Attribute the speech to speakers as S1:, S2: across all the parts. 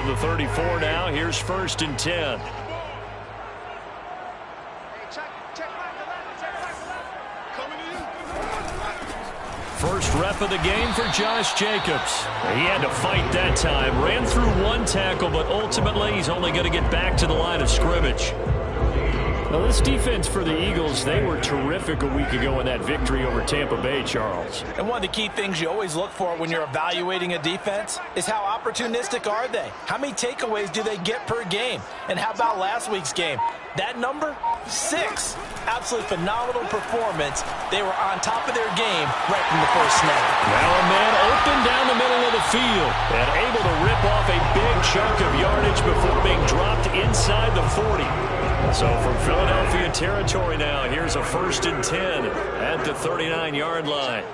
S1: From the 34 now, here's 1st and 10. First rep of the game for Josh Jacobs. He had to fight that time. Ran through one tackle, but ultimately he's only going to get back to the line of scrimmage. Well, this defense for the Eagles, they were terrific a week ago in that victory over Tampa Bay, Charles.
S2: And one of the key things you always look for when you're evaluating a defense is how opportunistic are they? How many takeaways do they get per game? And how about last week's game? That number, 6. Absolutely phenomenal performance. They were on top of their game right from the first snap.
S1: Now a man open down the middle of the field and able to rip off a big chunk of yardage before being dropped inside the 40. So from Philadelphia territory now, here's a 1st and 10 at the 39-yard line.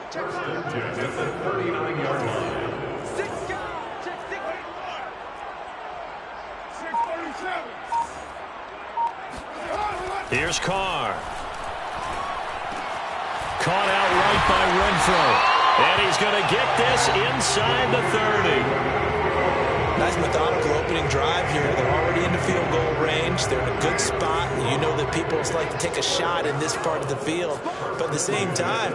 S1: Here's Carr. Caught out right by Renfro. And he's going to get this inside the 30.
S2: Nice methodical opening drive here. They're already in the field goal range. They're in a good spot. You know that people like to take a shot in this part of the field. But at the same time,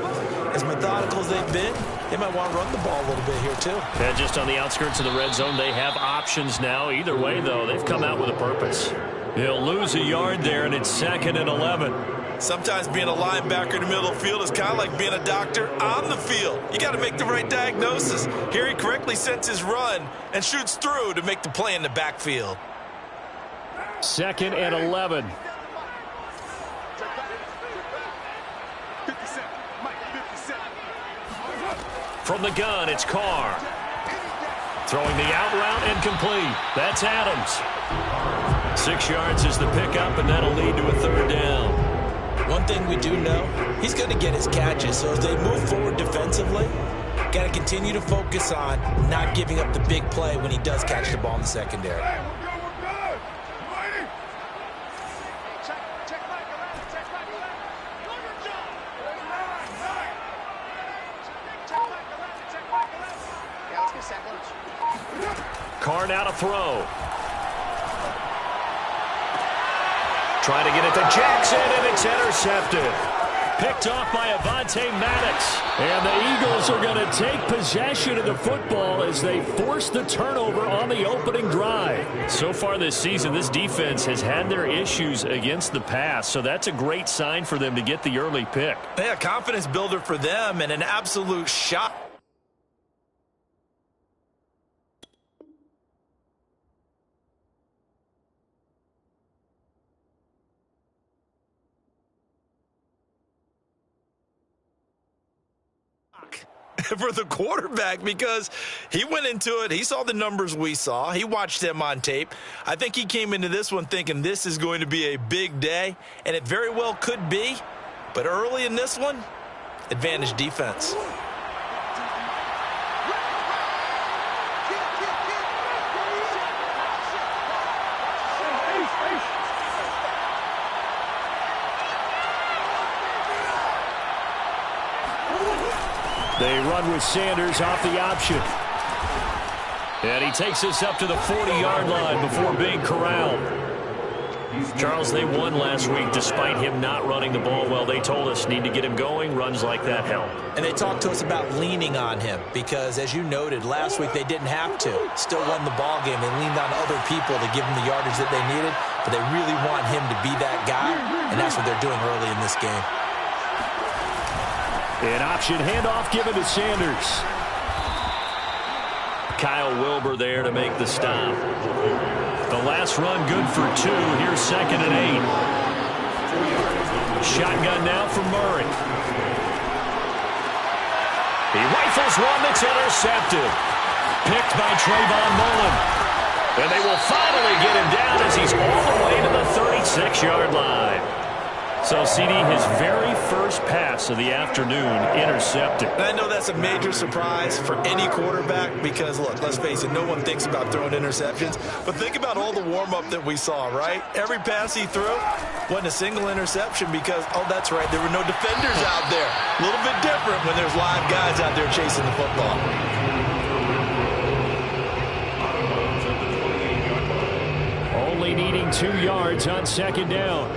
S2: as methodical as they've been, they might want to run the ball a little bit here too.
S1: And just on the outskirts of the red zone, they have options now. Either way, though, they've come out with a purpose. He'll lose a yard there, and it's 2nd and 11.
S3: Sometimes being a linebacker in the middle of the field is kind of like being a doctor on the field. You got to make the right diagnosis. Here he correctly sets his run and shoots through to make the play in the backfield.
S1: 2nd and 11. From the gun, it's Carr. Throwing the out route and complete. That's Adams. 6 yards is the pickup, and that'll lead to a 3rd down.
S2: One thing we do know, he's going to get his catches. So as they move forward defensively, got to continue to focus on not giving up the big play when he does catch the ball in the secondary.
S1: Carr now to throw. Trying to get it to Jackson, and it's intercepted. Picked off by Avonte Maddox. And the Eagles are going to take possession of the football as they force the turnover on the opening drive. So far this season, this defense has had their issues against the pass, so that's a great sign for them to get the early pick.
S3: Yeah, confidence builder for them and an absolute shot. For the quarterback, because he went into it, he saw the numbers we saw, he watched them on tape. I think he came into this one thinking this is going to be a big day, and it very well could be, but early in this one, advantage defense.
S1: They run with Sanders off the option. And he takes us up to the 40-yard line before being corralled. Charles, they won last week despite him not running the ball well. They told us need to get him going. Runs like that help.
S2: And they talked to us about leaning on him because, as you noted, last week they didn't have to. Still won the ball game. They leaned on other people to give them the yardage that they needed, but they really want him to be that guy, and that's what they're doing early in this game.
S1: An option handoff given to Sanders. Kyle Wilbur there to make the stop. The last run good for 2. Here's 2nd and 8. Shotgun now for Murray. He rifles one that's intercepted. Picked by Trayvon Mullen. And they will finally get him down as he's all the way to the 36-yard line. So, CD, his very first pass of the afternoon intercepted.
S3: And I know that's a major surprise for any quarterback because, look, let's face it, no one thinks about throwing interceptions. But think about all the warm-up that we saw, right? Every pass he threw wasn't a single interception because, oh, that's right, there were no defenders out there. A little bit different when there's live guys out there chasing the football.
S1: only needing 2 yards on second down.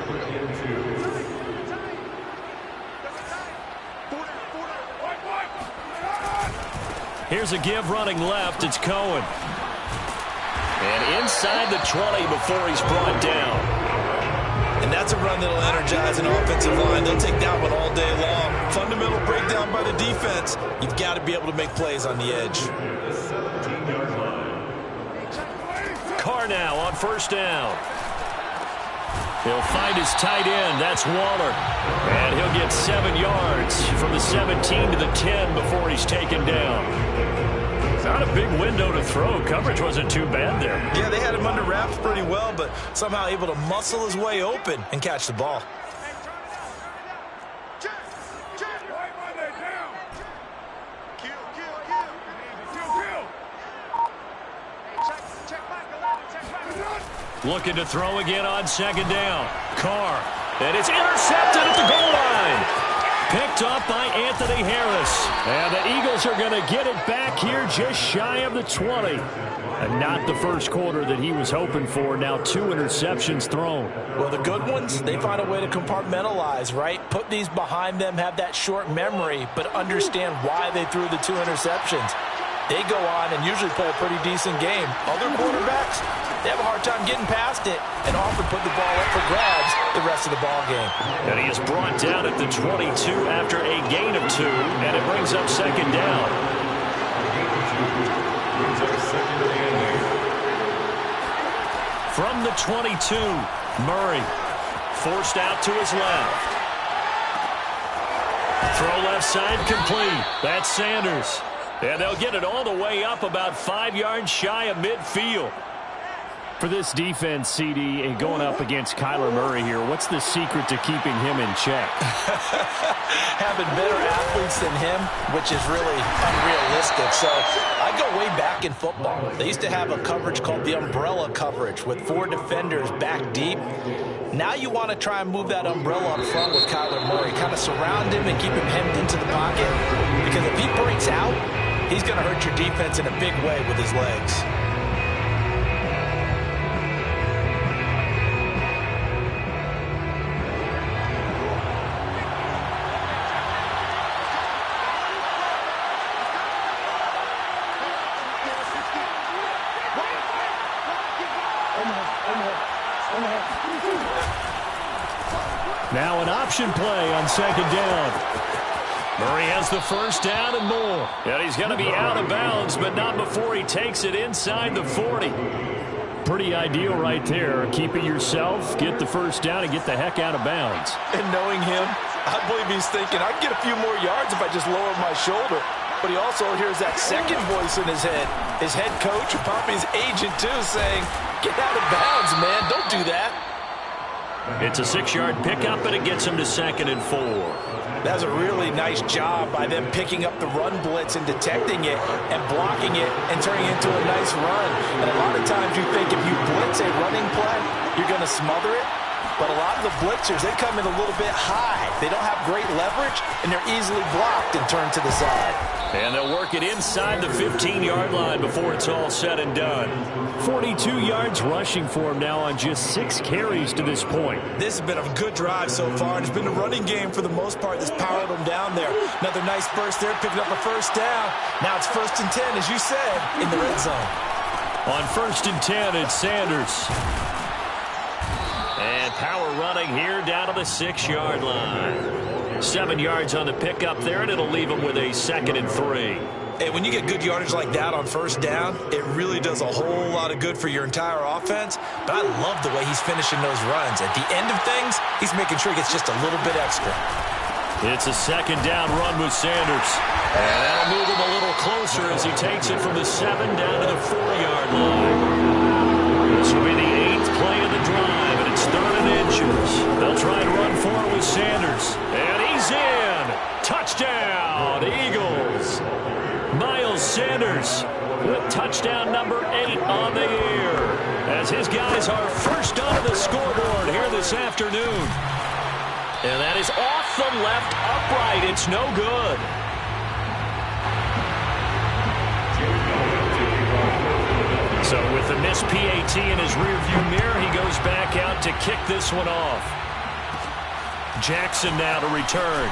S1: Here's a give running left. It's Cohen. And inside the 20 before he's brought down.
S3: And that's a run that'll energize an offensive line. They'll take that one all day long. Fundamental breakdown by the defense. You've got to be able to make plays on the edge.
S1: Carr now on first down. He'll find his tight end. That's Waller. And he'll get 7 yards from the 17 to the 10 before he's taken down. Not a big window to throw. Coverage wasn't too bad there.
S3: Yeah, they had him under wraps pretty well, but somehow able to muscle his way open and catch the ball.
S1: Looking to throw again on second down. Carr. And it's intercepted at the goal line. Picked off by Anthony Harris. And the Eagles are going to get it back here just shy of the 20. And not the first quarter that he was hoping for. Now 2 interceptions thrown.
S2: Well, the good ones, they find a way to compartmentalize, right? Put these behind them, have that short memory, but understand why they threw the 2 interceptions. They go on and usually play a pretty decent game. Other quarterbacks, they have a hard time getting past it and often put the ball up for grabs the rest of the ball game.
S1: And he is brought down at the 22 after a gain of 2, and it brings up second down. From the 22, Murray forced out to his left. Throw left side complete. That's Sanders. And they'll get it all the way up about 5 yards shy of midfield. For this defense, CD, and going up against Kyler Murray here, what's the secret to keeping him in check?
S2: Having better athletes than him, which is really unrealistic. So I go way back in football. They used to have a coverage called the umbrella coverage with 4 defenders back deep. Now you want to try and move that umbrella up front with Kyler Murray, kind of surround him and keep him hemmed into the pocket. Because if he breaks out, he's going to hurt your defense in a big way with his legs.
S1: Now an option play on second down. Murray has the first down and more. And he's going to be out of bounds, but not before he takes it inside the 40. Pretty ideal right there. Keep it yourself, get the first down, and get the heck out of bounds.
S3: And knowing him, I believe he's thinking, I can get a few more yards if I just lower my shoulder. But he also hears that second voice in his head. His head coach and probably his agent, too, saying, get out of bounds, man. Don't do that.
S1: It's a 6-yard pickup, and it gets him to 2nd and 4.
S2: That's a really nice job by them picking up the run blitz and detecting it and blocking it and turning it into a nice run. And a lot of times you think if you blitz a running play, you're going to smother it. But a lot of the blitzers, they come in a little bit high. They don't have great leverage, and they're easily blocked and turned to the side.
S1: And they'll work it inside the 15-yard line before it's all said and done. 42 yards rushing for him now on just 6 carries to this point.
S3: This has been a good drive so far, and it's been a running game for the most part that's powered them down there. Another nice burst there, picking up a first down. Now it's 1st and 10, as you said, in the red zone.
S1: On 1st and 10, it's Sanders. And power running here down to the 6-yard line. 7 yards on the pickup there, and it'll leave him with a 2nd and 3.
S3: Hey, when you get good yardage like that on first down, it really does a whole lot of good for your entire offense. But I love the way he's finishing those runs. At the end of things, he's making sure he gets just a little bit extra.
S1: It's a 2nd down run with Sanders. And that'll move him a little closer as he takes it from the 7 down to the 4-yard line. This will be the 8th play of the drive, and it's 3rd and inches. They'll try and run for it with Sanders. And he's in. Touchdown, Eagles. Miles Sanders with touchdown number 8 on the year, as his guys are first onto the scoreboard here this afternoon. And that is off the left upright. It's no good. So with the missed PAT in his rearview mirror, he goes back out to kick this one off. Jackson now to return.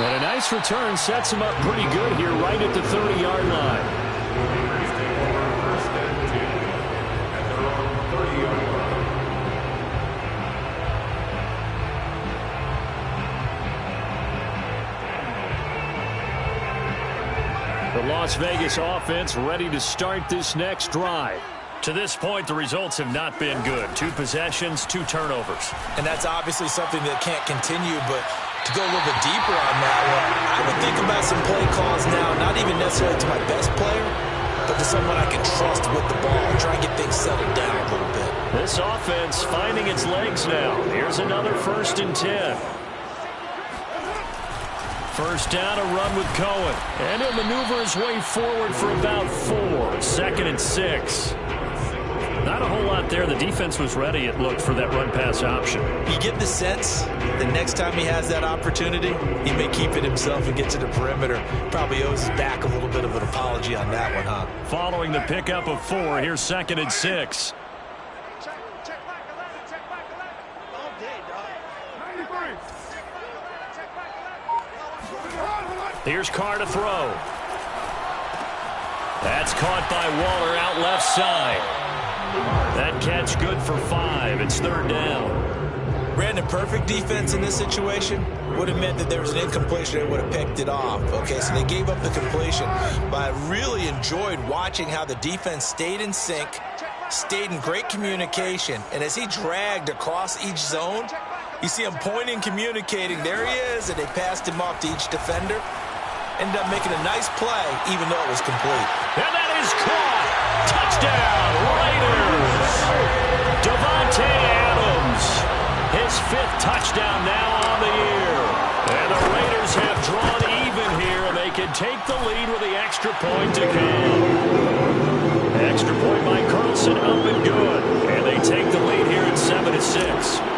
S1: And a nice return sets him up pretty good here right at the 30-yard line. The Las Vegas offense ready to start this next drive. To this point, the results have not been good. 2 possessions, 2 turnovers.
S2: And that's obviously something that can't continue, but to go a little bit deeper on that one, I would think about some play calls now, not even necessarily to my best player, but to someone I can trust with the ball, try and get things settled down a little bit.
S1: This offense finding its legs now. Here's another 1st and 10. First down, a run with Cohen. And he'll maneuver his way forward for about 4. 2nd and 6. Not a whole lot there. The defense was ready, it looked, for that run-pass option.
S2: You get the sense that next time he has that opportunity, he may keep it himself and get to the perimeter. Probably owes his back a little bit of an apology on that one, huh?
S1: Following the pickup of 4, here's 2nd and 6. Here's Carr to throw. That's caught by Waller out left side. That catch good for 5. It's 3rd down.
S2: Brandon, perfect defense in this situation would have meant that there was an incompletion. They would have picked it off. Okay, so they gave up the completion. But I really enjoyed watching how the defense stayed in sync, stayed in great communication. And as he dragged across each zone, you see him pointing, communicating. There he is, and they passed him off to each defender. Ended up making a nice play, even though it was complete.
S1: And that is caught. Touchdown, Raiders. Davante Adams. His 5th touchdown now on the year. And the Raiders have drawn even here. They can take the lead with the extra point to come. Extra point by Carlson, up and good. And they take the lead here at 7-6.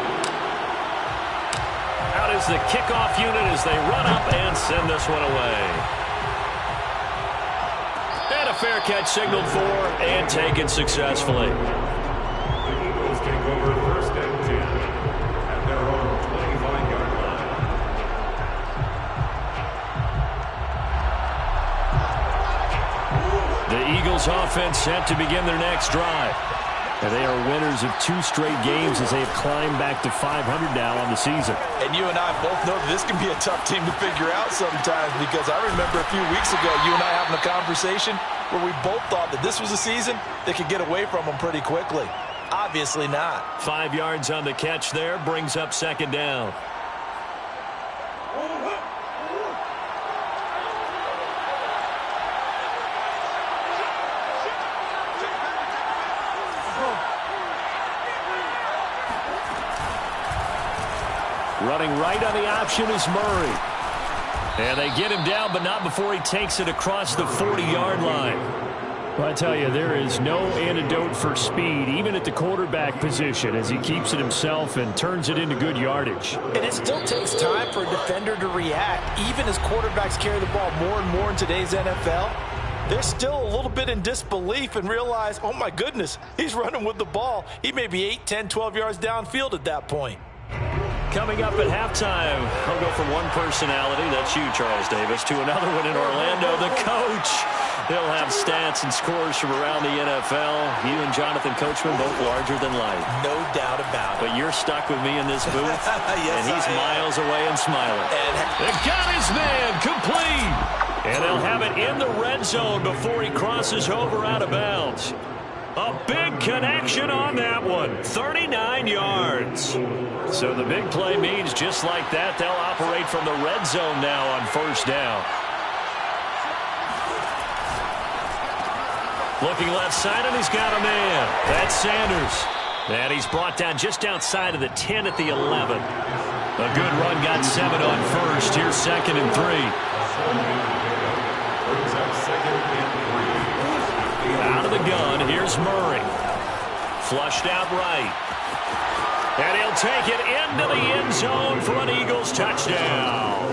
S1: Is the kickoff unit as they run up and send this one away. And a fair catch signaled for and taken successfully.
S4: The Eagles take over 1st and 10 at their own 25-yard line.
S1: The Eagles offense set to begin their next drive. And they are winners of 2 straight games as they have climbed back to 500 now on the season.
S2: And you and I both know this can be a tough team to figure out sometimes, because I remember a few weeks ago you and I having a conversation where we both thought that this was a season that could get away from them pretty quickly. Obviously not.
S1: 5 yards on the catch there brings up 2nd down. Running right on the option is Murray. And they get him down, but not before he takes it across the 40-yard line. Well, I tell you, there is no antidote for speed, even at the quarterback position, as he keeps it himself and turns it into good yardage.
S2: And it still takes time for a defender to react. Even as quarterbacks carry the ball more and more in today's NFL, they're still a little bit in disbelief and realize, oh my goodness, he's running with the ball. He may be 8, 10, 12 yards downfield at that point.
S1: Coming up at halftime, I'll go from one personality, that's you, Charles Davis, to another one in Orlando, the coach. He'll have stats and scores from around the NFL. You and Jonathan Coachman, both larger than life.
S2: No doubt about it.
S1: But you're stuck with me in this booth,
S2: yes,
S1: and he's miles away and smiling. And they've got his man complete. And they'll have it in the red zone before he crosses over out of bounds. A big connection on that one, 39 yards. So the big play means just like that, they'll operate from the red zone now on 1st down. Looking left side, and he's got a man. That's Sanders. And he's brought down just outside of the 10 at the 11. A good run, got 7 on 1st. Here's 2nd and 3. Out of the gun, here's Murray. Flushed out right. And he'll take it into the end zone for an Eagles touchdown.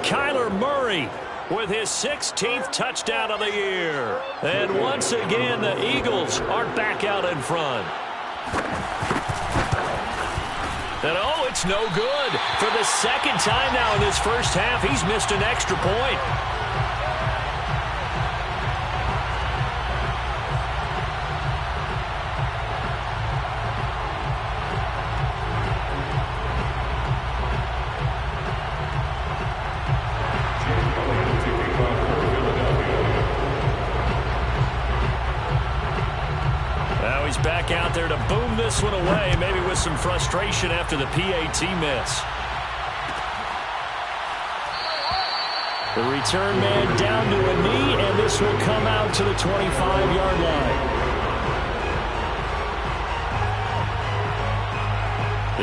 S1: Kyler Murray with his 16th touchdown of the year. And once again, the Eagles are back out in front. And oh, it's no good. For the second time now in this first half, he's missed an extra point. Back out there to boom this one away, maybe with some frustration after the PAT miss. The return man down to a knee, and this will come out to the 25-yard line.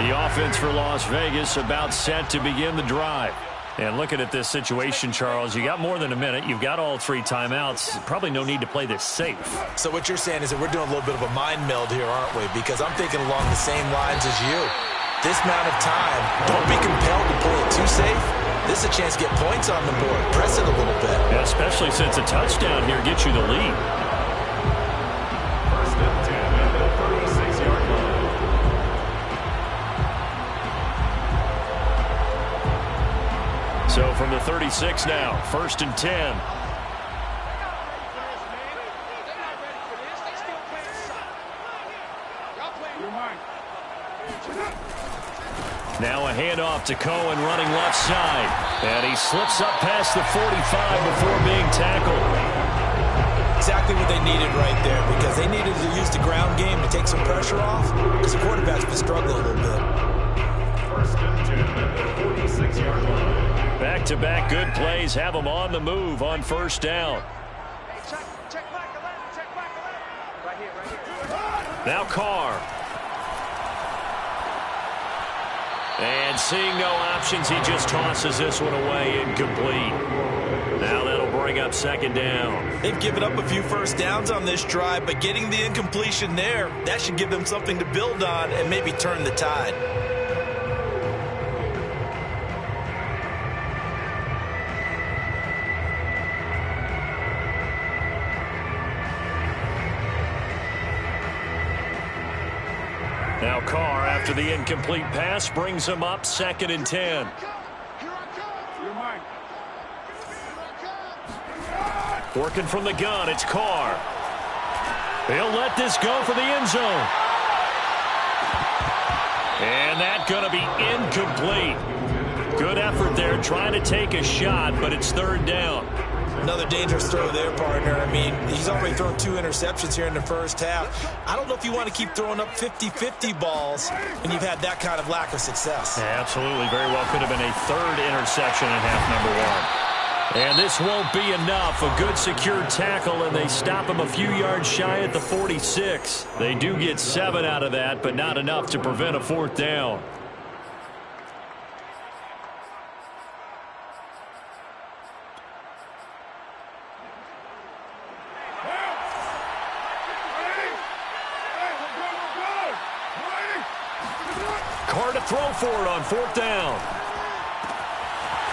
S1: The offense for Las Vegas about set to begin the drive. And looking at this situation, Charles, you got more than a minute. You've got all 3 timeouts. Probably no need to play this safe.
S3: So what you're saying is that we're doing a little bit of a mind meld here, aren't we? Because I'm thinking along the same lines as you. This amount of time, don't be compelled to play it too safe. This is a chance to get points on the board. Press it a little bit.
S1: Yeah, especially since a touchdown here gets you the lead.
S4: First and 10 at the 36-yard line.
S1: So from the 36 now, 1st and 10. Now a handoff to Cohen running left side. And he slips up past the 45 before being tackled.
S3: Exactly what they needed right there, because they needed to use the ground game to take some pressure off, because the quarterback's been struggling a little bit.
S4: First and 10 at the 46-yard line.
S1: Back-to-back good plays have them on the move on first down. Now Carr. And seeing no options, he just tosses this one away incomplete. Now that'll bring up 2nd down.
S3: They've given up a few first downs on this drive, but getting the incompletion there, that should give them something to build on and maybe turn the tide.
S1: Now Carr, after the incomplete pass, brings him up 2nd and 10. Working from the gun, it's Carr. He'll let this go for the end zone. And that's going to be incomplete. Good effort there, trying to take a shot, but it's 3rd down.
S3: Another dangerous throw there, partner. I mean, he's already thrown 2 interceptions here in the first half. I don't know if you want to keep throwing up 50-50 balls when you've had that kind of lack of success.
S1: Yeah, absolutely. Very well could have been a 3rd interception in half number 1. And this won't be enough. A good secured tackle, and they stop him a few yards shy at the 46. They do get 7 out of that, but not enough to prevent a 4th down. Carr to throw for it on 4th down.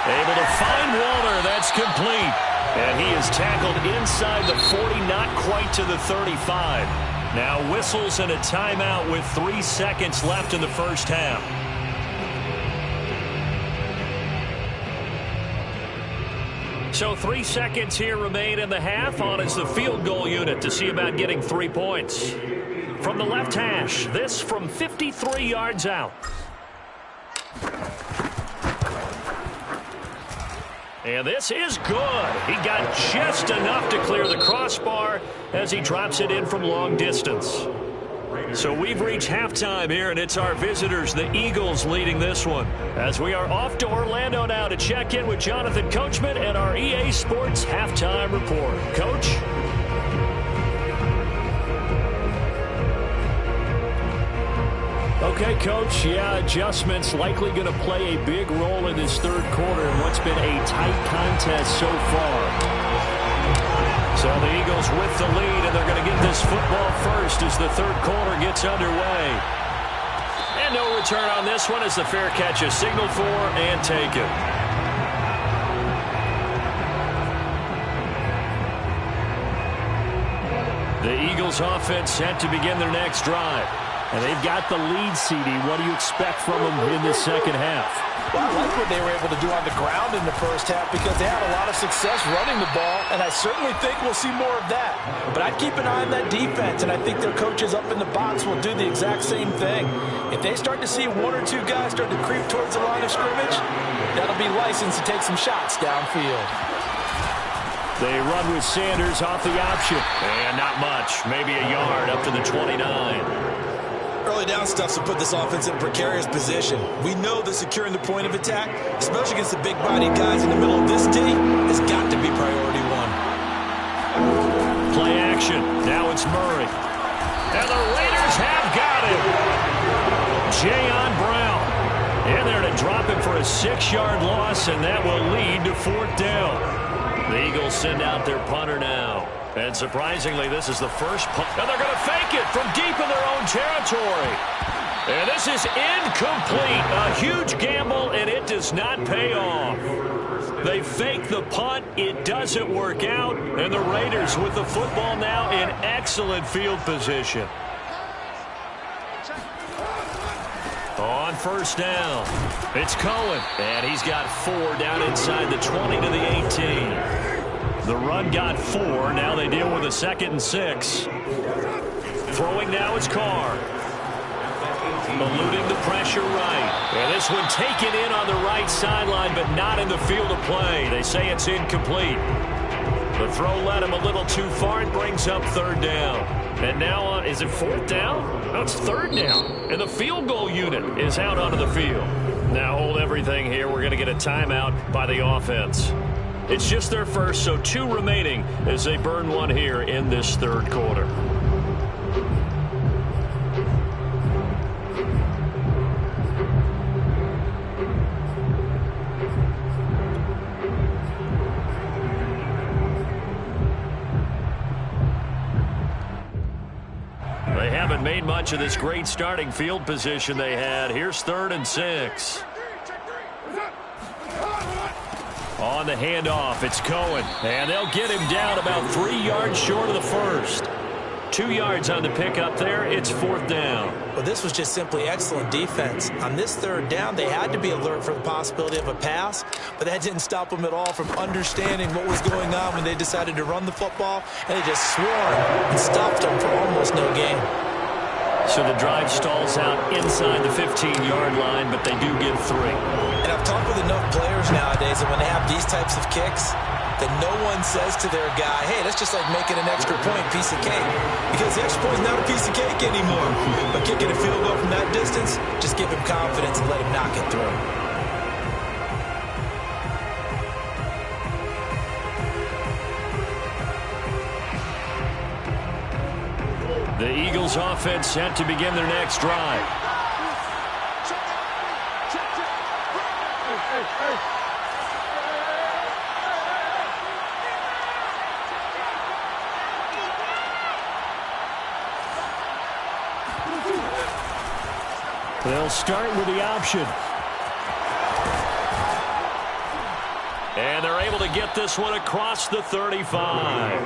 S1: Able to find Waller. That's complete. And he is tackled inside the 40, not quite to the 35. Now whistles and a timeout with 3 seconds left in the first half. So 3 seconds here remain in the half. On is the field goal unit to see about getting 3 points. From the left hash, this from 53 yards out. And this is good. He got just enough to clear the crossbar as he drops it in from long distance. So we've reached halftime here, and it's our visitors, the Eagles, leading this one. As we are off to Orlando now to check in with Jonathan Coachman and our EA Sports Halftime Report. Coach? Okay, Coach, yeah, adjustments likely going to play a big role in this 3rd quarter in what's been a tight contest so far. So the Eagles with the lead, and they're going to get this football first as the 3rd quarter gets underway. And no return on this one as the fair catch is signaled for and taken. The Eagles offense set to begin their next drive. And they've got the lead, CD. What do you expect from them in the second half?
S2: Well, I like what they were able to do on the ground in the first half because they had a lot of success running the ball, and I certainly think we'll see more of that. But I'd keep an eye on that defense, and I think their coaches up in the box will do the exact same thing. If they start to see one or two guys start to creep towards the line of scrimmage, that'll be license to take some shots downfield.
S1: They run with Sanders off the option. And not much. Maybe a yard up to the 29.
S3: Early down stuff to put this offense in a precarious position. We know that securing the point of attack, especially against the big-bodied guys in the middle of this D, has got to be priority one.
S1: Play action. Now it's Murray. And the Raiders have got him. Jayon Brown. In there to drop him for a 6-yard loss, and that will lead to 4th down. The Eagles send out their punter now. And surprisingly, this is the first punt. And they're going to fake it from deep in their own territory. And this is incomplete. A huge gamble, and it does not pay off. They fake the punt. It doesn't work out. And the Raiders with the football now in excellent field position. On first down, it's Cohen. And he's got 4 down inside the 20 to the 18. The run got 4. Now they deal with a 2nd and 6. Throwing now is Carr. Eluding the pressure right. And this one taken in on the right sideline, but not in the field of play. They say it's incomplete. The throw led him a little too far. It brings up 3rd down. And now, is it 4th down? No, it's 3rd down. And the field goal unit is out onto the field. Now hold everything here. We're going to get a timeout by the offense. It's just their first, so 2 remaining as they burn one here in this 3rd quarter. They haven't made much of this great starting field position they had. Here's 3rd and 6. On the handoff, it's Cohen. And they'll get him down about 3 yards short of the first. 2 yards on the pickup there. It's 4th down.
S2: Well, this was just simply excellent defense. On this 3rd down, they had to be alert for the possibility of a pass, but that didn't stop them at all from understanding what was going on when they decided to run the football, and they just swarmed and stopped them for almost no gain.
S1: So the drive stalls out inside the 15-yard line, but they do get 3.
S2: And I've talked with enough players nowadays that when they have these types of kicks, that no one says to their guy, hey, that's just like making an extra point, piece of cake. Because the extra point is not a piece of cake anymore. But kicking a field goal from that distance, just give him confidence and let him knock it through.
S1: The Eagles offense set to begin their next drive. They'll start with the option. And they're able to get this one across the 35.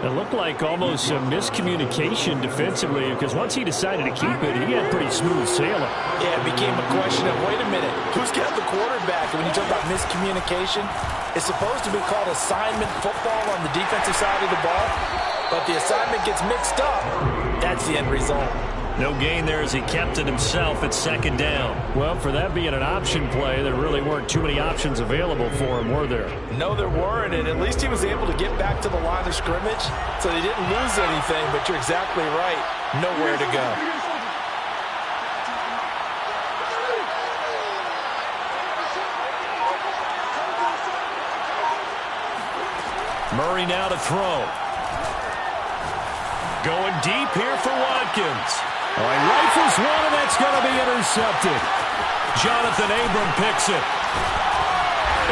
S1: It looked like almost some miscommunication defensively because once he decided to keep it, he had pretty smooth sailing.
S2: Yeah, it became a question of, wait a minute, who's got the quarterback? And when you talk about miscommunication, it's supposed to be called assignment football on the defensive side of the ball. But the assignment gets mixed up. That's the end result.
S1: No gain there as he kept it himself at 2nd down. Well, for that being an option play, there really weren't too many options available for him, were there?
S2: No, there weren't, and at least he was able to get back to the line of scrimmage, so they didn't lose anything, but you're exactly right. Nowhere to go.
S1: Murray now to throw. Going deep here for Watkins. All right, rifles one, and that's going to be intercepted. Jonathan Abram picks it.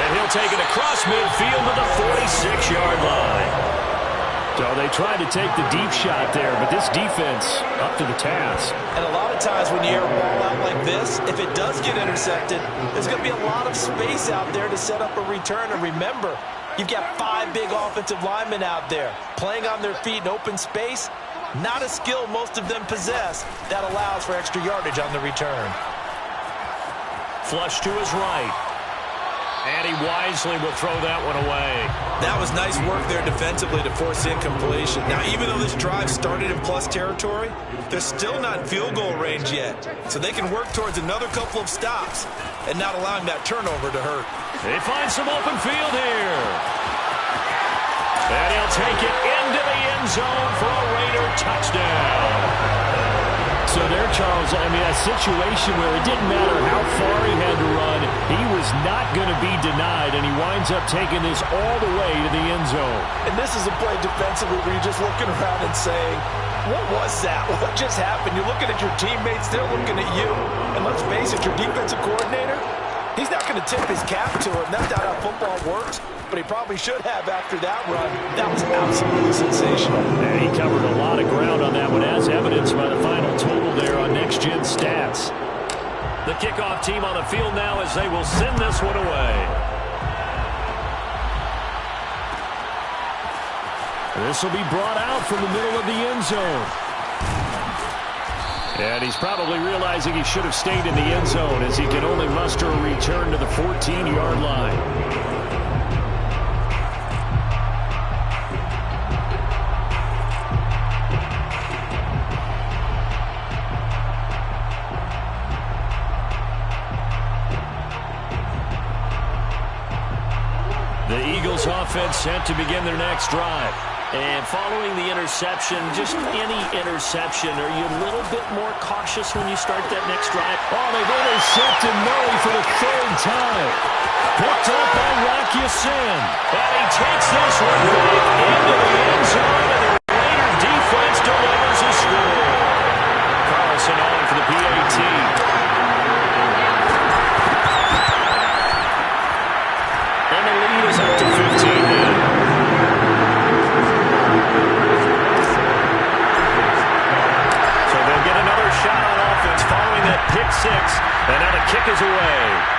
S1: And he'll take it across midfield to the 46-yard line. So they tried to take the deep shot there, but this defense up to the task.
S2: And a lot of times when you air a ball out like this, if it does get intercepted, there's going to be a lot of space out there to set up a return. And remember, You've got 5 big offensive linemen out there playing on their feet in open space. Not a skill most of them possess that allows for extra yardage on the return.
S1: Flush to his right. And he wisely will throw that one away.
S3: That was nice work there defensively to force incompletion. Now, even though this drive started in plus territory, they're still not in field goal range yet. So they can work towards another couple of stops and not allowing that turnover to hurt.
S1: They find some open field here. And he'll take it into the end zone for a Raider touchdown. So there, Charles, I mean, a situation where it didn't matter how far he had to run, he was not going to be denied, and he winds up taking this all the way to the end zone.
S2: And this is a play defensively where you're just looking around and saying, what was that? What just happened? You're looking at your teammates, they're looking at you. And let's face it, your defensive coordinator, he's not going to tip his cap to him. That's not how football works. But he probably should have after that run. That was absolutely sensational.
S1: And he covered a lot of ground on that one, as evidenced by the final total there on Next Gen Stats. The kickoff team on the field now as they will send this one away. This will be brought out from the middle of the end zone. And he's probably realizing he should have stayed in the end zone as he can only muster a return to the 14-yard line. Offense sent to begin their next drive.
S5: And following the interception, just any interception, are you a little bit more cautious when you start that next drive?
S1: Oh, they've intercepted Murray for the 3rd time. Picked up by Rocky Sin. And he takes this one back into the end zone, and the Raider defense delivers a score. Carlson on for the PAT. And the lead is up to 15 now. So they'll get another shot on offense following that pick 6. And now the kick is away.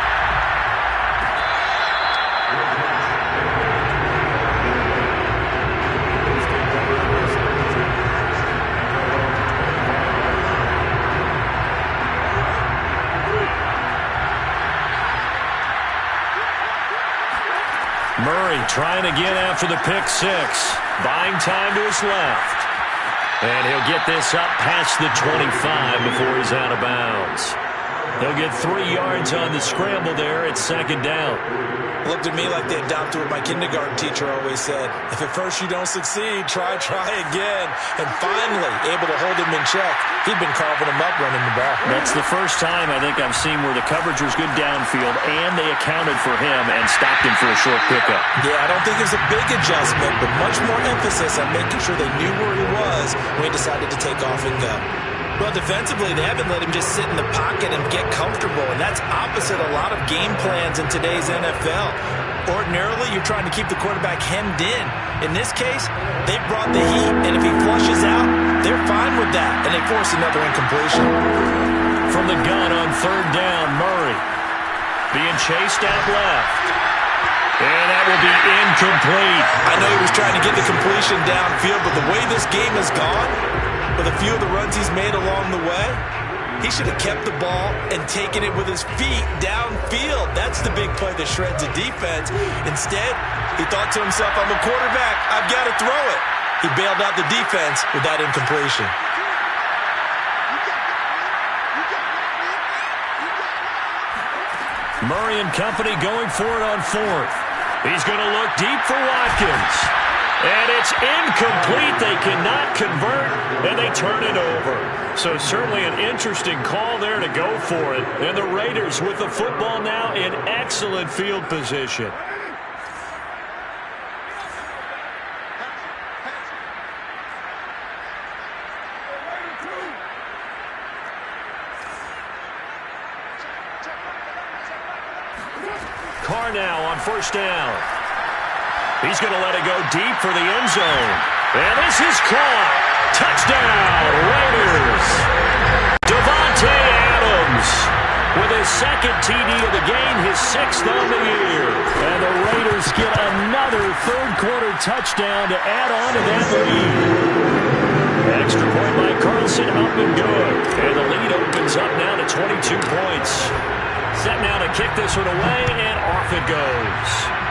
S1: Murray trying again after the pick 6. Buying time to his left. And he'll get this up past the 25 before he's out of bounds. He'll get 3 yards on the scramble there at 2nd down.
S3: Looked at me like they adopted what my kindergarten teacher always said. If at first you don't succeed, try again. And finally, able to hold him in check. He'd been carving him up running the ball.
S1: That's the first time I think I've seen where the coverage was good downfield and they accounted for him and stopped him for a short pickup.
S3: Yeah, I don't think it was a big adjustment, but much more emphasis on making sure they knew where he was when he decided to take off and go. Well, defensively, they haven't let him just sit in the pocket and get comfortable, and that's opposite a lot of game plans in today's NFL. Ordinarily, you're trying to keep the quarterback hemmed in. In this case, they brought the heat, and if he flushes out, they're fine with that, and they force another incompletion.
S1: From the gun on 3rd down, Murray being chased out left. And that will be incomplete.
S3: I know he was trying to get the completion downfield, but the way this game has gone, with a few of the runs he's made along the way, he should have kept the ball and taken it with his feet downfield. That's the big play that shreds the defense. Instead, he thought to himself, I'm a quarterback, I've got to throw it. He bailed out the defense with that incompletion.
S1: Murray and company going for it on 4th. He's going to look deep for Watkins. And it's incomplete. They cannot convert, and they turn it over. So certainly an interesting call there to go for it. And the Raiders with the football now in excellent field position. Carr now on 1st down. He's going to let it go deep for the end zone. And this is caught. Touchdown, Raiders. Davante Adams with his 2nd TD of the game, his 6th on the year. And the Raiders get another another third-quarter touchdown to add on to that lead. Extra point by Carlson, up and good. And the lead opens up now to 22 points. Set now to kick this one away, and off it goes.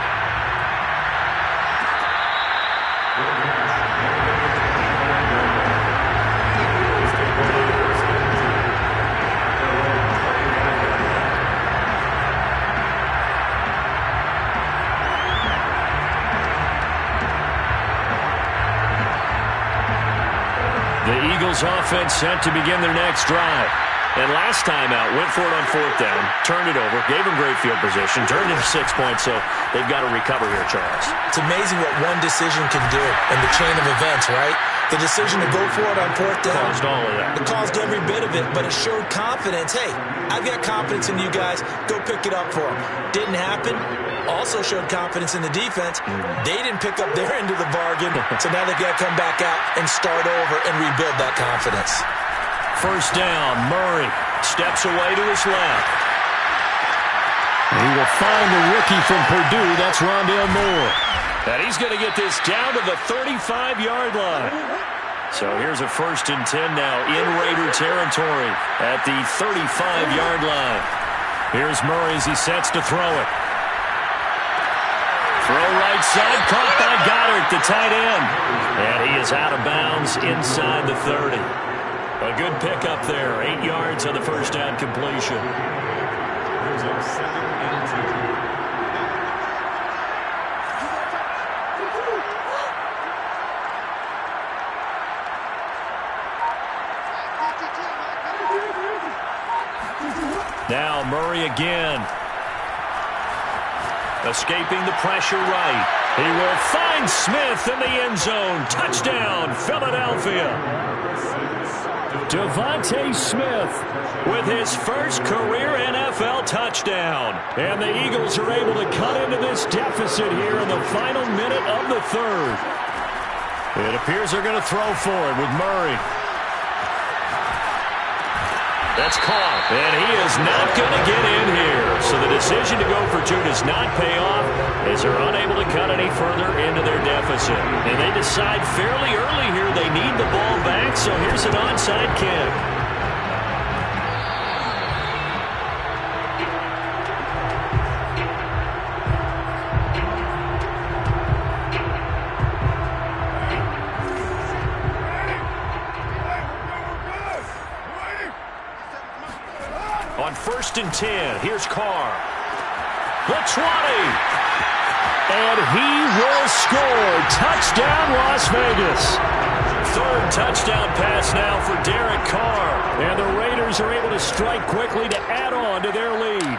S1: The Eagles offense set to begin their next drive. And last time out, went for it on fourth down, turned it over, gave them great field position, turned it into 6 points, so they've got to recover here, Charles.
S2: It's amazing what one decision can do in the chain of events, right? The decision to go for it on fourth down.
S1: Caused all of that.
S2: It caused every bit of it, but it showed confidence. Hey, I've got confidence in you guys. Go pick it up for them. Didn't happen. Also showed confidence in the defense. They didn't pick up their end of the bargain, so now they've got to come back out and start over and rebuild that confidence.
S1: First down, Murray steps away to his left. He will find the rookie from Purdue. That's Rondale Moore. And he's going to get this down to the 35-yard line. So here's a 1st and 10 now in Raider territory at the 35-yard line. Here's Murray as he sets to throw it. Throw right side, caught by Goddard, the tight end. And he is out of bounds inside the 30. A good pickup there, 8 yards on the first down completion.
S4: Here's our 2nd and 2.
S1: Now Murray again. Escaping the pressure right. He will find Smith in the end zone. Touchdown, Philadelphia. Devontae Smith with his first career NFL touchdown. And the Eagles are able to cut into this deficit here in the final minute of the third. It appears they're going to throw for it with Murray. That's caught, and he is not going to get in here. So the decision to go for 2 does not pay off as they're unable to cut any further into their deficit. And they decide fairly early here they need the ball back, so here's an onside kick. On 1st and 10, here's Carr. The 20. And he will score. Touchdown, Las Vegas. 3rd touchdown pass now for Derek Carr. And the Raiders are able to strike quickly to add on to their lead.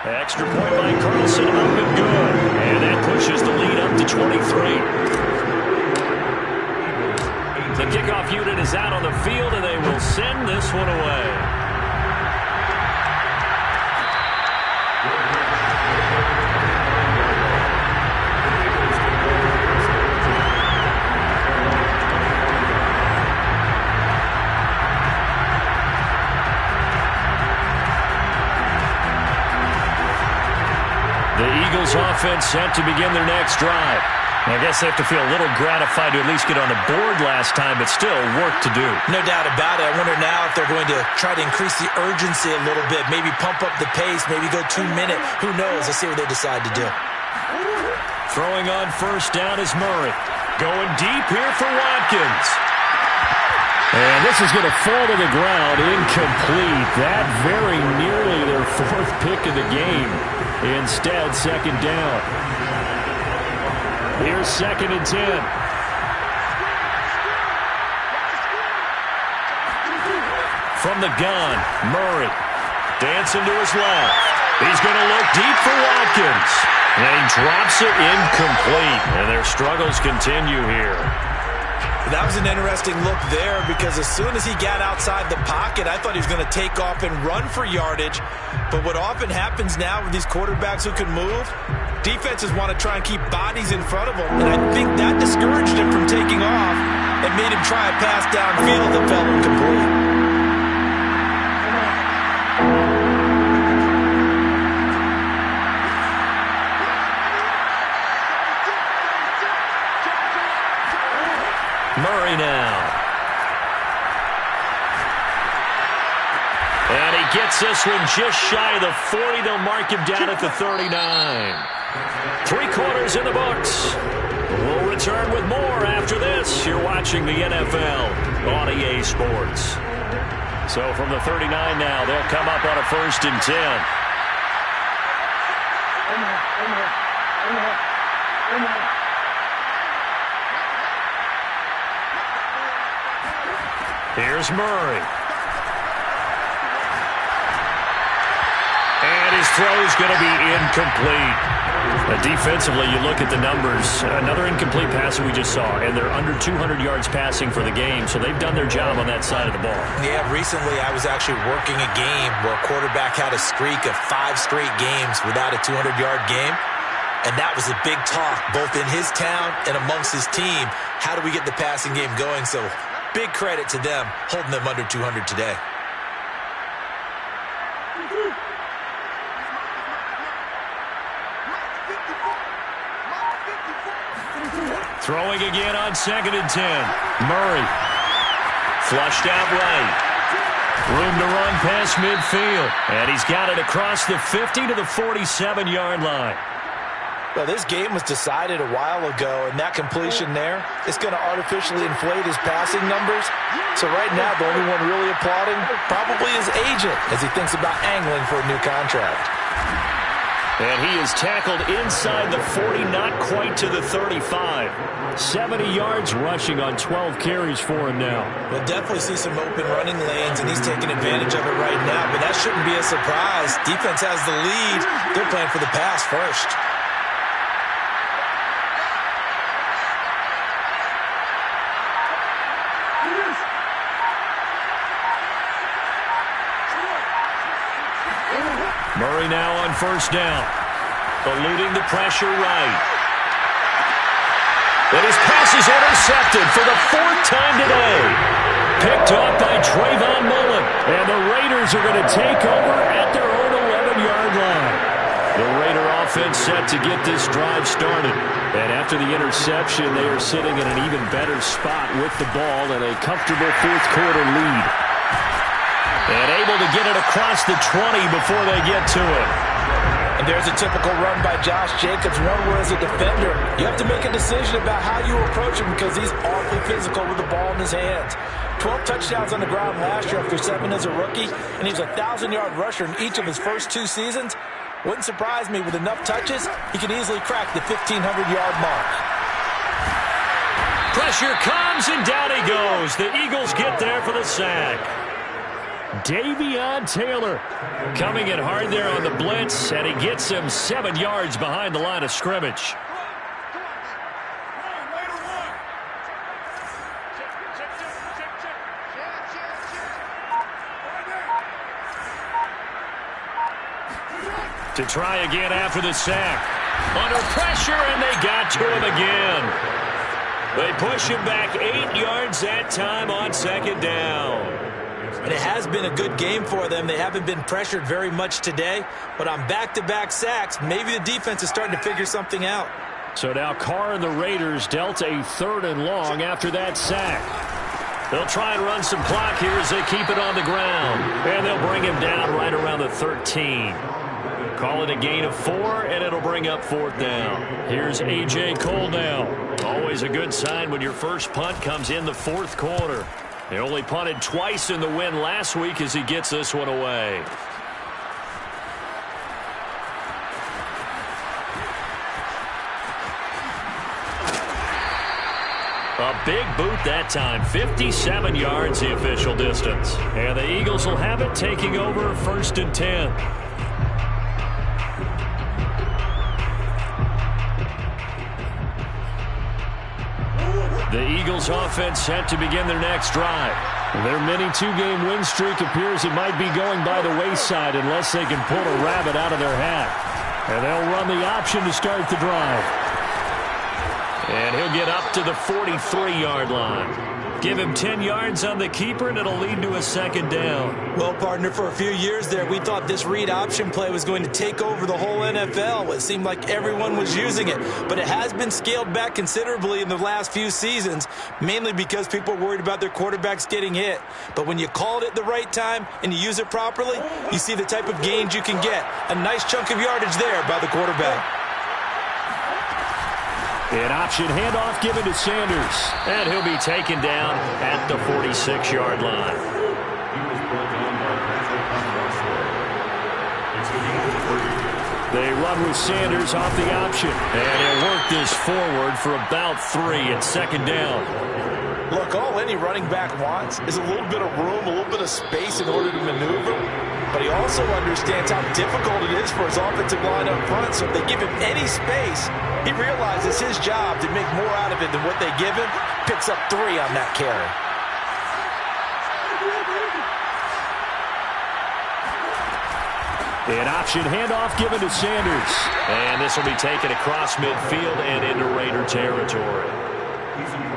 S1: Extra point by Carlson, up and good. And that pushes the lead up to 23. The kickoff unit is out on the field, and they will send this one away. The Eagles offense set to begin their next drive. I guess they have to feel a little gratified to at least get on the board last time, but still work to do.
S2: No doubt about it. I wonder now if they're going to try to increase the urgency a little bit, maybe pump up the pace, maybe go 2-minute. Who knows? Let's see what they decide to do.
S1: Throwing on 1st down is Murray. Going deep here for Watkins. And this is going to fall to the ground, incomplete. That very nearly their 4th pick of the game. Instead, 2nd down. Here's 2nd and 10. From the gun, Murray dancing to his left. He's going to look deep for Watkins. And he drops it incomplete. And their struggles continue here.
S3: That was an interesting look there because as soon as he got outside the pocket, I thought he was going to take off and run for yardage. But what often happens now with these quarterbacks who can move, defenses want to try and keep bodies in front of them. And I think that discouraged him from taking off and made him try a pass downfield that fell incomplete.
S1: gets this one just shy of the 40. They'll mark him down at the 39. 3 quarters in the books. We'll return with more after this. You're watching the NFL on EA Sports. So from the 39 now, they'll come up on a 1st and 10. Here's Murray. And his throw is going to be incomplete. Defensively, you look at the numbers. Another incomplete pass that we just saw, and they're under 200 yards passing for the game, so they've done their job on that side of the ball.
S2: Yeah, recently I was actually working a game where a quarterback had a streak of 5 straight games without a 200-yard game, and that was a big talk both in his town and amongst his team. How do we get the passing game going? So big credit to them holding them under 200 today.
S1: Throwing again on 2nd and 10. Murray. Flushed out right. Room to run past midfield. And he's got it across the 50 to the 47-yard line.
S2: Well, this game was decided a while ago, and that completion there is going to artificially inflate his passing numbers. So right now, the only one really applauding probably his agent as he thinks about angling for a new contract.
S1: And he is tackled inside the 40, not quite to the 35. 70 yards rushing on 12 carries for him now.
S2: We'll definitely see some open running lanes, and he's taking advantage of it right now, but that shouldn't be a surprise. Defense has the lead. They're playing for the pass first.
S1: Murray now on 1st down. Eluding the pressure right. And his pass is intercepted for the 4th time today. Picked up by Trayvon Mullen. And the Raiders are going to take over at their own 11-yard line. The Raider offense set to get this drive started. And after the interception, they are sitting in an even better spot with the ball and a comfortable 4th quarter lead. And able to get it across the 20 before they get to it.
S2: And there's a typical run by Josh Jacobs, one where as a defender, you have to make a decision about how you approach him because he's awfully physical with the ball in his hands. 12 touchdowns on the ground last year after 7 as a rookie, and he's a 1,000-yard rusher in each of his first 2 seasons. Wouldn't surprise me with enough touches, he can easily crack the 1,500-yard mark.
S1: Pressure comes, and down he goes. The Eagles get there for the sack. Davion Taylor coming in hard there on the blitz, and he gets him 7 yards behind the line of scrimmage. To try again after the sack. Under pressure, and they got to him again. They push him back 8 yards that time on 2nd down.
S2: And it has been a good game for them. They haven't been pressured very much today, but on back-to-back sacks, maybe the defense is starting to figure something out.
S1: So now Carr and the Raiders dealt a 3rd and long after that sack. They'll try and run some clock here as they keep it on the ground. And they'll bring him down right around the 13. Call it a gain of 4, and it'll bring up 4th down. Here's A.J. Cole now. Always a good sign when your first punt comes in the 4th quarter. He only punted twice in the win last week as he gets this one away. A big boot that time. 57 yards the official distance. And the Eagles will have it, taking over 1st and 10. The Eagles offense set to begin their next drive. Their mini 2-game win streak appears it might be going by the wayside unless they can pull a rabbit out of their hat. And they'll run the option to start the drive. And he'll get up to the 43-yard line. Give him 10 yards on the keeper, and it'll lead to a second down.
S2: Well, partner, for a few years there, we thought this read option play was going to take over the whole NFL. It seemed like everyone was using it, but it has been scaled back considerably in the last few seasons, mainly because people are worried about their quarterbacks getting hit. But when you call it at the right time and you use it properly, you see the type of gains you can get. A nice chunk of yardage there by the quarterback.
S1: An option handoff given to Sanders, and he'll be taken down at the 46-yard line. They run with Sanders off the option, and he'll work this forward for about 3 at second down.
S3: Look, all any running back wants is a little bit of room, a little bit of space in order to maneuver. But he also understands how difficult it is for his offensive line up front. So if they give him any space, he realizes his job to make more out of it than what they give him. Picks up 3 on that carry.
S1: An option handoff given to Sanders. And this will be taken across midfield and into Raider territory.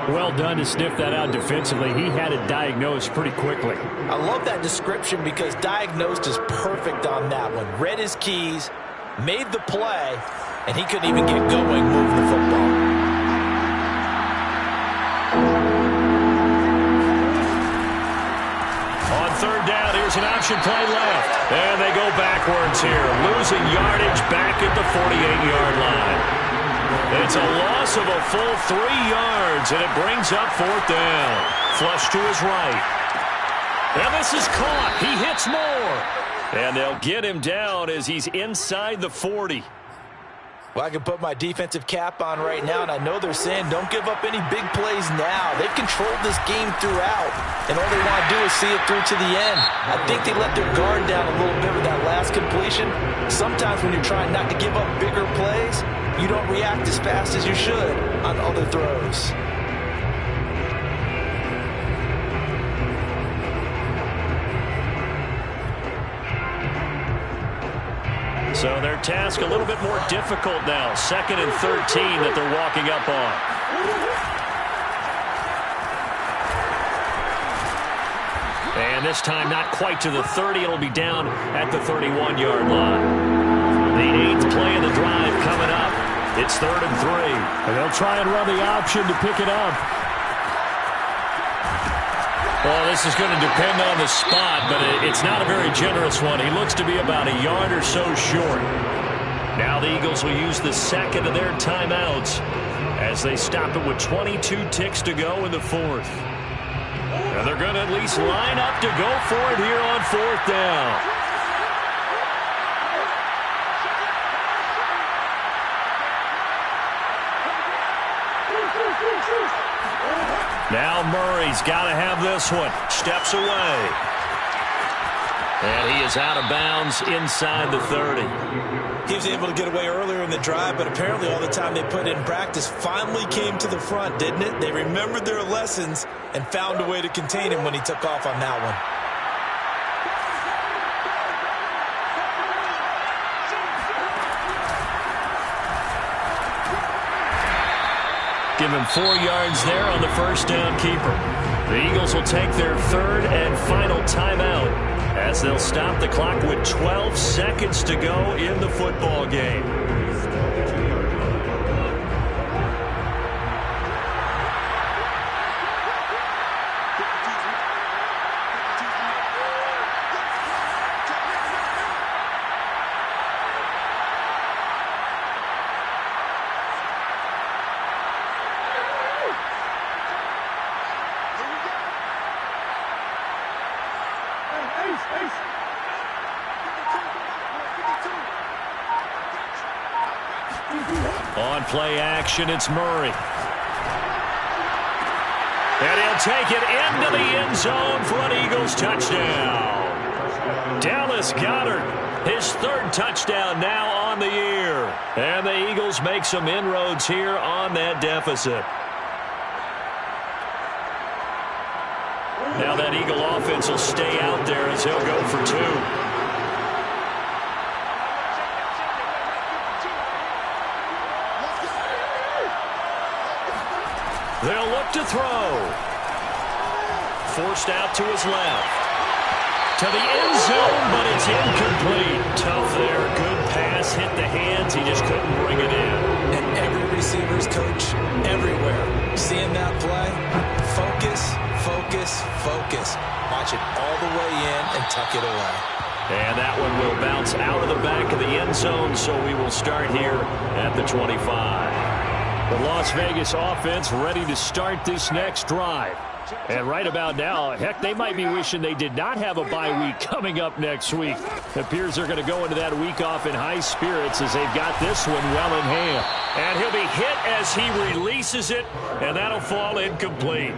S1: Well done to sniff that out defensively. He had it diagnosed pretty quickly.
S2: I love that description because diagnosed is perfect on that one. Read his keys, made the play, and he couldn't even get going moving the football.
S1: On third down, here's an option play left. And they go backwards here, losing yardage back at the 48-yard line. It's a loss of a full 3 yards, and it brings up fourth down. Flush to his right. And this is caught. He hits more. And they'll get him down as he's inside the 40.
S2: Well, I can put my defensive cap on right now, and I know they're saying don't give up any big plays now. They've controlled this game throughout, and all they want to do is see it through to the end. I think they let their guard down a little bit with that last completion. Sometimes when you're trying not to give up bigger plays, you don't react as fast as you should on other throws.
S1: So their task a little bit more difficult now. 2nd and 13 that they're walking up on. And this time not quite to the 30. It'll be down at the 31-yard line. The 8th play of the drive coming up. It's 3rd and 3. And they'll try and run the option to pick it up. Well, this is going to depend on the spot, but it's not a very generous one. He looks to be about a yard or so short. Now the Eagles will use the 2nd of their timeouts as they stop it with 22 ticks to go in the 4th. And they're going to at least line up to go for it here on 4th down. Now Murray's got to have this one. Steps away. And he is out of bounds inside the 30.
S2: He was able to get away earlier in the drive, but apparently all the time they put in practice finally came to the front, didn't it? They remembered their lessons and found a way to contain him when he took off on that one.
S1: Give him 4 yards there on the first down keeper. The Eagles will take their 3rd and final timeout as they'll stop the clock with 12 seconds to go in the football game. On play action, it's Murray. And he'll take it into the end zone for an Eagles touchdown. Dallas Goedert, his 3rd touchdown now on the year. And the Eagles make some inroads here on that deficit. Now that Eagle offense will stay out there as he'll go for 2. They'll look to throw. forced out to his left. To the end zone, but it's incomplete. Tough there. Good pass. Hit the hands. He just couldn't bring it in.
S2: And every receiver's coach everywhere. Seeing that play, focus, focus, focus. Watch it all the way in and tuck it away.
S1: And that one will bounce out of the back of the end zone, so we will start here at the 25. The Las Vegas offense ready to start this next drive. And right about now, heck, they might be wishing they did not have a bye week coming up next week. It appears they're going to go into that week off in high spirits as they've got this one well in hand. And he'll be hit as he releases it, and that'll fall incomplete.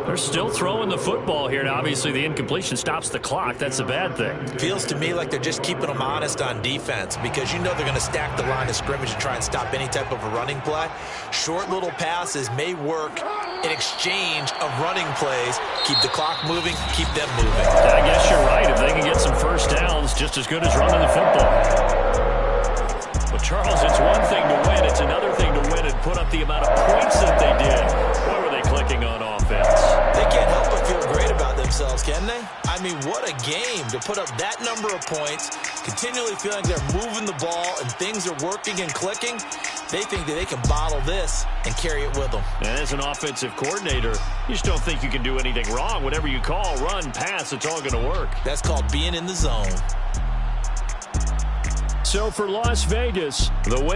S1: They're still throwing the football here. Now, obviously, the incompletion stops the clock. That's a bad thing.
S2: Feels to me like they're just keeping them honest on defense because you know they're going to stack the line of scrimmage and try and stop any type of a running play. Short little passes may work in exchange of running plays. Keep the clock moving, keep them moving.
S1: I guess you're right. If they can get some first downs, just as good as running the football. Well, Charles, it's one thing to win. It's another thing to win and put up the amount of points that they did. Boy, were they clicking on offense.
S2: They can't help but feel great about themselves, can they? I mean, what a game to put up that number of points, continually feeling they're moving the ball and things are working and clicking. They think that they can bottle this and carry it with them.
S1: And as an offensive coordinator, you just don't think you can do anything wrong. Whatever you call, run, pass, it's all going to work.
S2: That's called being in the zone.
S1: So for Las Vegas, the win.